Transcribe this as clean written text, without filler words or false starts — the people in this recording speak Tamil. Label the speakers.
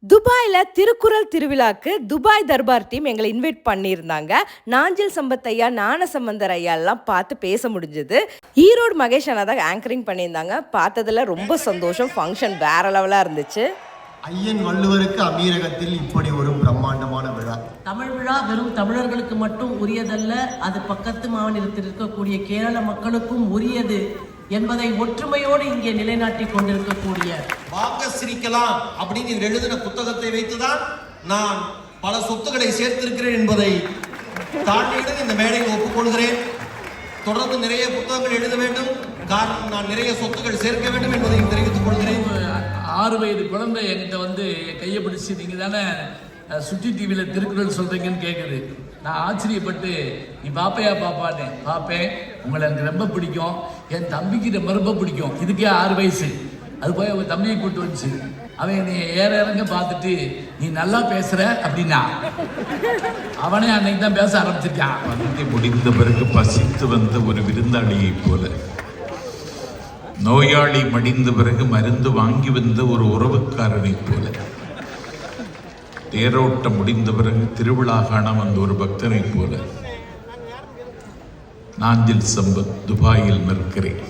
Speaker 1: துபாயில் திருக்குறள் திருவிழாக்கு துபாய் தர்பார் டீம் எங்களை இன்வைட் பண்ணியிருந்தாங்க. நாஞ்சில் சம்பத் ஐயா, ஞானசம்பந்தர் ஐயா எல்லாம் பார்த்து பேச முடிஞ்சது. ஈரோடு மகேஷ் அண்ணா தான் ஆங்கரிங் பண்ணியிருந்தாங்க. பார்த்ததில் ரொம்ப சந்தோஷம். ஃபங்க்ஷன் வேற லெவலாக இருந்துச்சு.
Speaker 2: ஐயன் வள்ளுவருக்கு அமீரகத்தில் இப்படி ஒரு பிரம்மாண்டமான விழா.
Speaker 3: தமிழ் விழா வெறும் தமிழர்களுக்கு மட்டும் உரியதல்ல, அது பக்கத்து மாநிலத்தில் இருக்கக்கூடிய கேரள மக்களுக்கும் உரியது என்பதை ஒற்றுமையோடு இங்கே நிலைநாட்டி கொண்டிருக்கக்கூடிய
Speaker 4: வாங்க சிரிக்கலாம் அப்படின்னு எழுதின புத்தகத்தை வைத்துதான் நான் பல சொத்துக்களை சேர்த்திருக்கிறேன் என்பதை தாண்டியுடன் இந்த மேடையில் ஒப்புக்கொள்கிறேன். தொடர்ந்து நிறைய புத்தகங்கள் எழுத வேண்டும், காரணம் நான் நிறைய சொத்துக்கள் சேர்க்க வேண்டும் என்பதை தெரிவித்துக் கொள்கிறேன்.
Speaker 5: 6 வயது குழந்தை என்கிட்ட வந்து என் கையை பிடிச்சி நீங்க தானே சுட்டி டிவியில் திருக்குறள் சொல்றீங்கன்னு கேட்குது. நான் ஆச்சரியப்பட்டு நீ பாப்பையா பாப்பான்னு பார்ப்பேன். உங்களை எனக்கு ரொம்ப பிடிக்கும், என் தம்பிக்கு ரொம்ப பிடிக்கும். இதுக்கே 6 வயசு. அது போய் அவங்க தம்பியை கூப்பிட்டு வந்துச்சு. அவன் நீ ஏற இறங்க பார்த்துட்டு நீ நல்லா பேசுற அப்படின்னா அவனே அன்னைக்கு தான் பேச ஆரம்பிச்சிருக்கான்.
Speaker 6: வந்து முடிந்த பிறகு பசித்து வந்த ஒரு விருந்தாளியை போல, நோயாளி மடிந்த பிறகு மருந்து வாங்கி வந்த ஒரு உறவுக்காரனை போல, தேரோட்டம் முடிந்த பிறகு திருவிழா காண வந்த ஒரு பக்தனை போல நாஞ்சில் சம்பத் துபாயில் நிற்கிறேன்.